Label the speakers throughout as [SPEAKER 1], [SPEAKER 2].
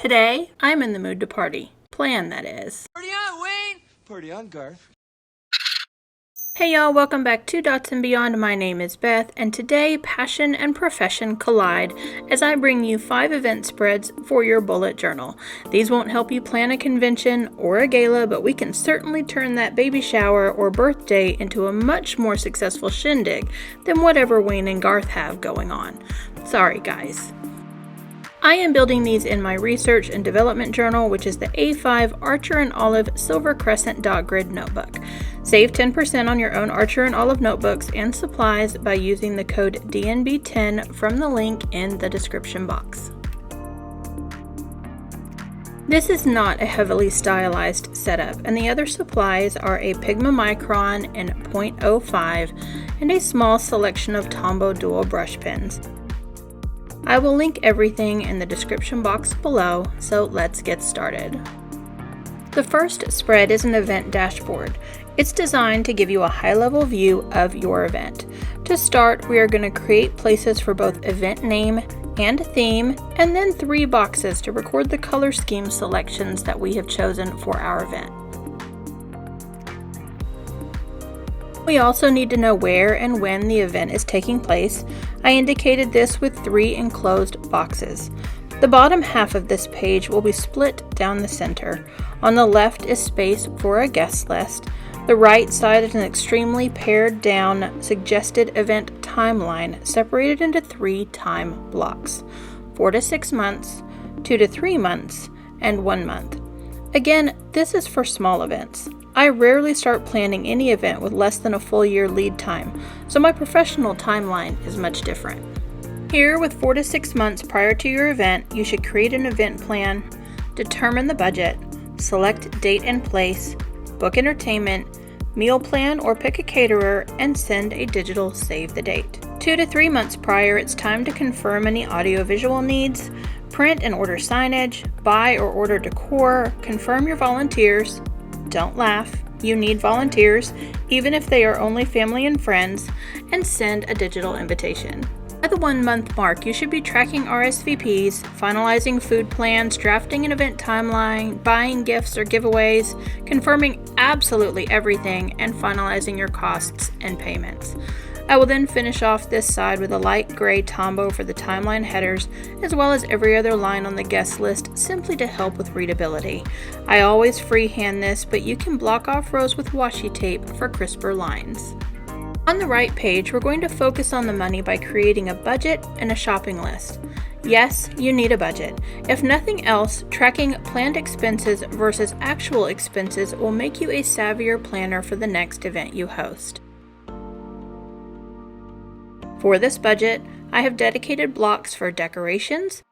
[SPEAKER 1] Today, I'm in the mood to party. Plan, that is.
[SPEAKER 2] Party on, Wayne! Party on, Garth.
[SPEAKER 1] Hey y'all, welcome back to Dots and Beyond. My name is Beth, and today passion and profession collide as I bring you 5 event spreads for your bullet journal. These won't help you plan a convention or a gala, but we can certainly turn that baby shower or birthday into a much more successful shindig than whatever Wayne and Garth have going on. Sorry guys. I am building these in my research and development journal, which is the A5 Archer and Olive Silver Crescent Dot Grid Notebook. Save 10% on your own Archer and Olive notebooks and supplies by using the code DNB10 from the link in the description box. This is not a heavily stylized setup, and the other supplies are a Pigma Micron in .05 and a small selection of Tombow dual brush pens. I will link everything in the description box below, so let's get started. The first spread is an event dashboard. It's designed to give you a high-level view of your event. To start, we are going to create places for both event name and theme, and then 3 boxes to record the color scheme selections that we have chosen for our event. We also need to know where and when the event is taking place. I indicated this with 3 enclosed boxes. The bottom half of this page will be split down the center. On the left is space for a guest list. The right side is an extremely pared down suggested event timeline separated into 3 time blocks: 4 to 6 months, 2 to 3 months, and 1 month. Again, this is for small events. I rarely start planning any event with less than a full year lead time, so my professional timeline is much different. Here, with 4 to 6 months prior to your event, you should create an event plan, determine the budget, select date and place, book entertainment, meal plan or pick a caterer, and send a digital save the date. 2 to 3 months prior, it's time to confirm any audiovisual needs, print and order signage, buy or order decor, confirm your volunteers. Don't laugh, you need volunteers, even if they are only family and friends, and send a digital invitation. At the 1 month mark, you should be tracking RSVPs, finalizing food plans, drafting an event timeline, buying gifts or giveaways, confirming absolutely everything, and finalizing your costs and payments. I will then finish off this side with a light gray Tombow for the timeline headers, as well as every other line on the guest list, simply to help with readability. I always freehand this, but you can block off rows with washi tape for crisper lines. On the right page, we're going to focus on the money by creating a budget and a shopping list. Yes, you need a budget. If nothing else, tracking planned expenses versus actual expenses will make you a savvier planner for the next event you host. For this budget, I have dedicated blocks for decorations,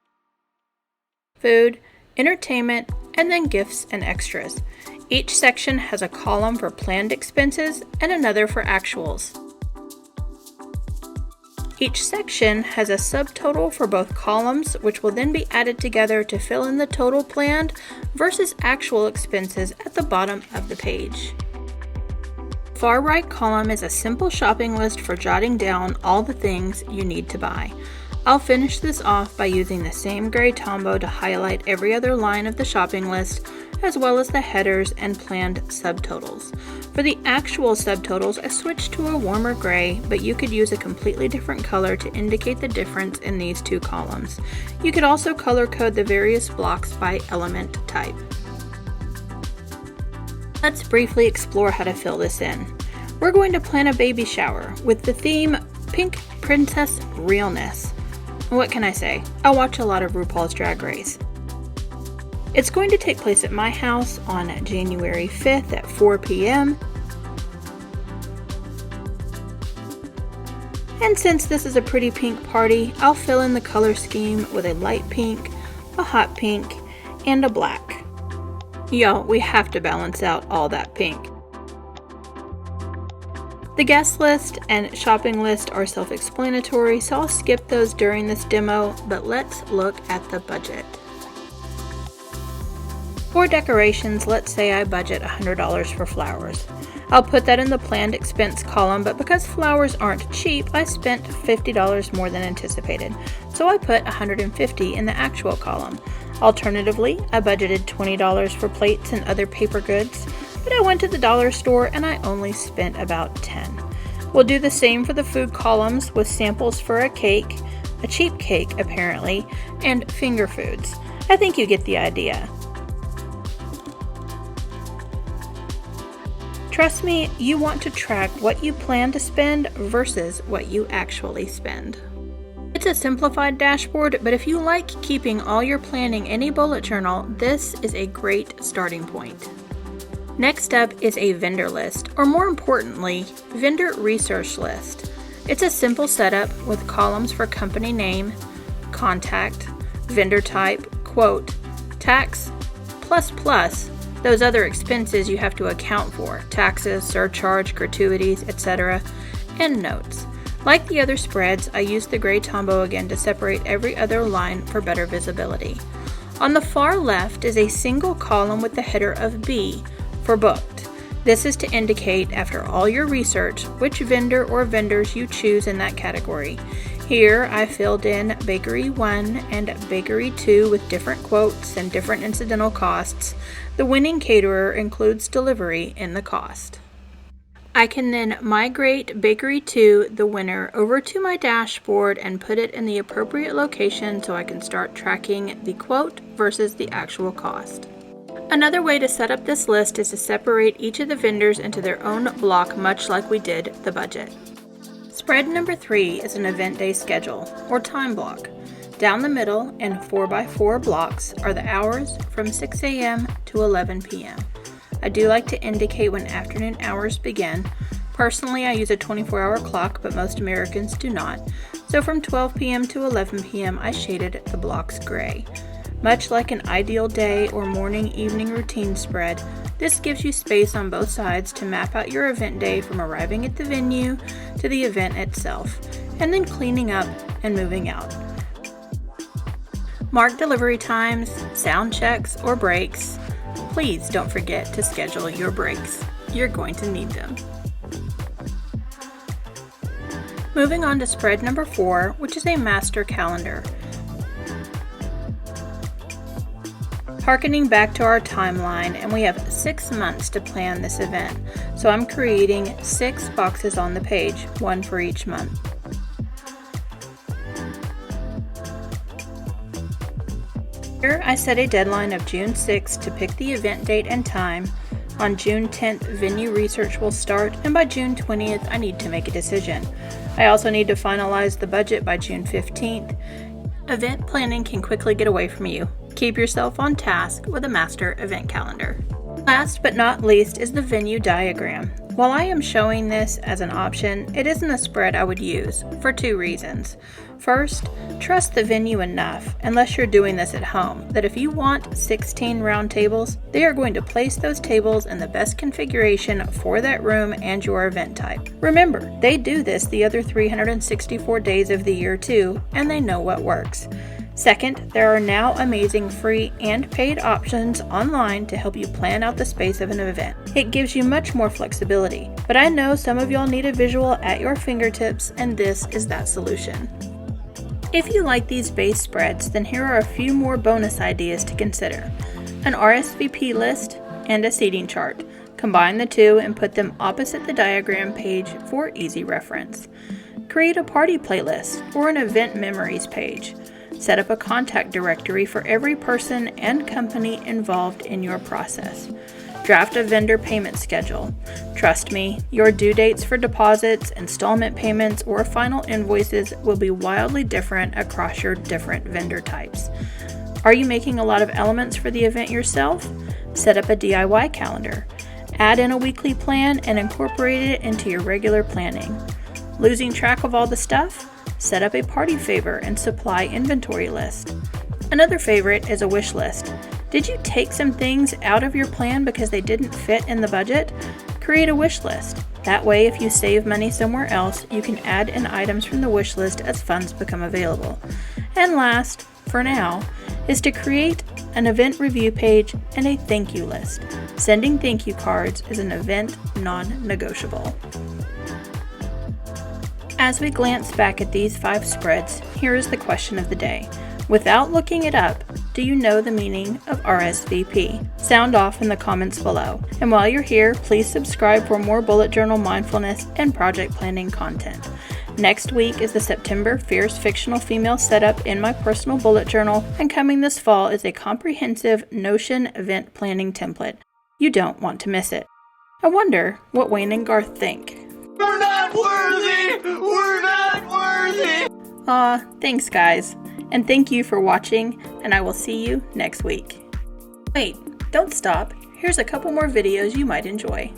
[SPEAKER 1] food, entertainment, and then gifts and extras. Each section has a column for planned expenses and another for actuals. Each section has a subtotal for both columns, which will then be added together to fill in the total planned versus actual expenses at the bottom of the page. Far right column is a simple shopping list for jotting down all the things you need to buy. I'll finish this off by using the same gray Tombow to highlight every other line of the shopping list, as well as the headers and planned subtotals. For the actual subtotals, I switched to a warmer gray, but you could use a completely different color to indicate the difference in these 2 columns. You could also color code the various blocks by element type. Let's briefly explore how to fill this in. We're going to plan a baby shower with the theme Pink Princess Realness. What can I say? I watch a lot of RuPaul's Drag Race. It's going to take place at my house on January 5th at 4 p.m. And since this is a pretty pink party, I'll fill in the color scheme with a light pink, a hot pink, and a black. Y'all, we have to balance out all that pink. The guest list and shopping list are self-explanatory, so I'll skip those during this demo, but let's look at the budget. For decorations, let's say I budget $100 for flowers. I'll put that in the planned expense column, but because flowers aren't cheap, I spent $50 more than anticipated, so I put $150 in the actual column. Alternatively, I budgeted $20 for plates and other paper goods, but I went to the dollar store and I only spent about $10. We'll do the same for the food columns with samples for a cake, a cheap cake apparently, and finger foods. I think you get the idea. Trust me, you want to track what you plan to spend versus what you actually spend. It's a simplified dashboard, but if you like keeping all your planning in a bullet journal, this is a great starting point. Next up is a vendor list, or more importantly, vendor research list. It's a simple setup with columns for company name, contact, vendor type, quote, tax, plus, those other expenses you have to account for, taxes, surcharge, gratuities, etc., and notes. Like the other spreads, I used the gray Tombow again to separate every other line for better visibility. On the far left is a single column with the header of B for booked. This is to indicate, after all your research, which vendor or vendors you choose in that category. Here I filled in Bakery 1 and Bakery 2 with different quotes and different incidental costs. The winning caterer includes delivery in the cost. I can then migrate Bakery 2, the winner, over to my dashboard and put it in the appropriate location so I can start tracking the quote versus the actual cost. Another way to set up this list is to separate each of the vendors into their own block, much like we did the budget. Spread number 3 is an event day schedule, or time block. Down the middle in 4x4 blocks are the hours from 6 a.m. to 11 p.m. I do like to indicate when afternoon hours begin. Personally, I use a 24-hour clock, but most Americans do not. So from 12 p.m. to 11 p.m. I shaded the blocks gray. Much like an ideal day or morning-evening routine spread, this gives you space on both sides to map out your event day from arriving at the venue to the event itself, and then cleaning up and moving out. Mark delivery times, sound checks, or breaks. Please don't forget to schedule your breaks. You're going to need them. Moving on to spread number 4, which is a master calendar. Harkening back to our timeline, and we have 6 months to plan this event, so I'm creating 6 boxes on the page, 1 for each month. Here I set a deadline of June 6th to pick the event date and time. On June 10th, venue research will start, and by June 20th, I need to make a decision. I also need to finalize the budget by June 15th. Event planning can quickly get away from you. Keep yourself on task with a master event calendar. Last but not least is the venue diagram. While I am showing this as an option, it isn't a spread I would use for 2 reasons. First, trust the venue enough, unless you're doing this at home, that if you want 16 round tables, they are going to place those tables in the best configuration for that room and your event type. Remember, they do this the other 364 days of the year too, and they know what works. Second, there are now amazing free and paid options online to help you plan out the space of an event. It gives you much more flexibility, but I know some of y'all need a visual at your fingertips, and this is that solution. If you like these base spreads, then here are a few more bonus ideas to consider. An RSVP list and a seating chart. Combine the two and put them opposite the diagram page for easy reference. Create a party playlist or an event memories page. Set up a contact directory for every person and company involved in your process. Draft a vendor payment schedule. Trust me, your due dates for deposits, installment payments, or final invoices will be wildly different across your different vendor types. Are you making a lot of elements for the event yourself? Set up a DIY calendar. Add in a weekly plan and incorporate it into your regular planning. Losing track of all the stuff? Set up a party favor and supply inventory list. Another favorite is a wish list. Did you take some things out of your plan because they didn't fit in the budget? Create a wish list. That way, if you save money somewhere else, you can add in items from the wish list as funds become available. And last, for now, is to create an event review page, and a thank you list. Sending thank you cards is an event non-negotiable. As we glance back at these 5 spreads, here is the question of the day. Without looking it up, do you know the meaning of RSVP? Sound off in the comments below. And while you're here, please subscribe for more bullet journal mindfulness and project planning content. Next week is the September Fierce Fictional Female setup in my personal bullet journal, and coming this fall is a comprehensive Notion event planning template. You don't want to miss it. I wonder what Wayne and Garth think.
[SPEAKER 2] We're not worthy! We're not worthy!
[SPEAKER 1] Aw, thanks guys. And thank you for watching, and I will see you next week. Wait, don't stop. Here's a couple more videos you might enjoy.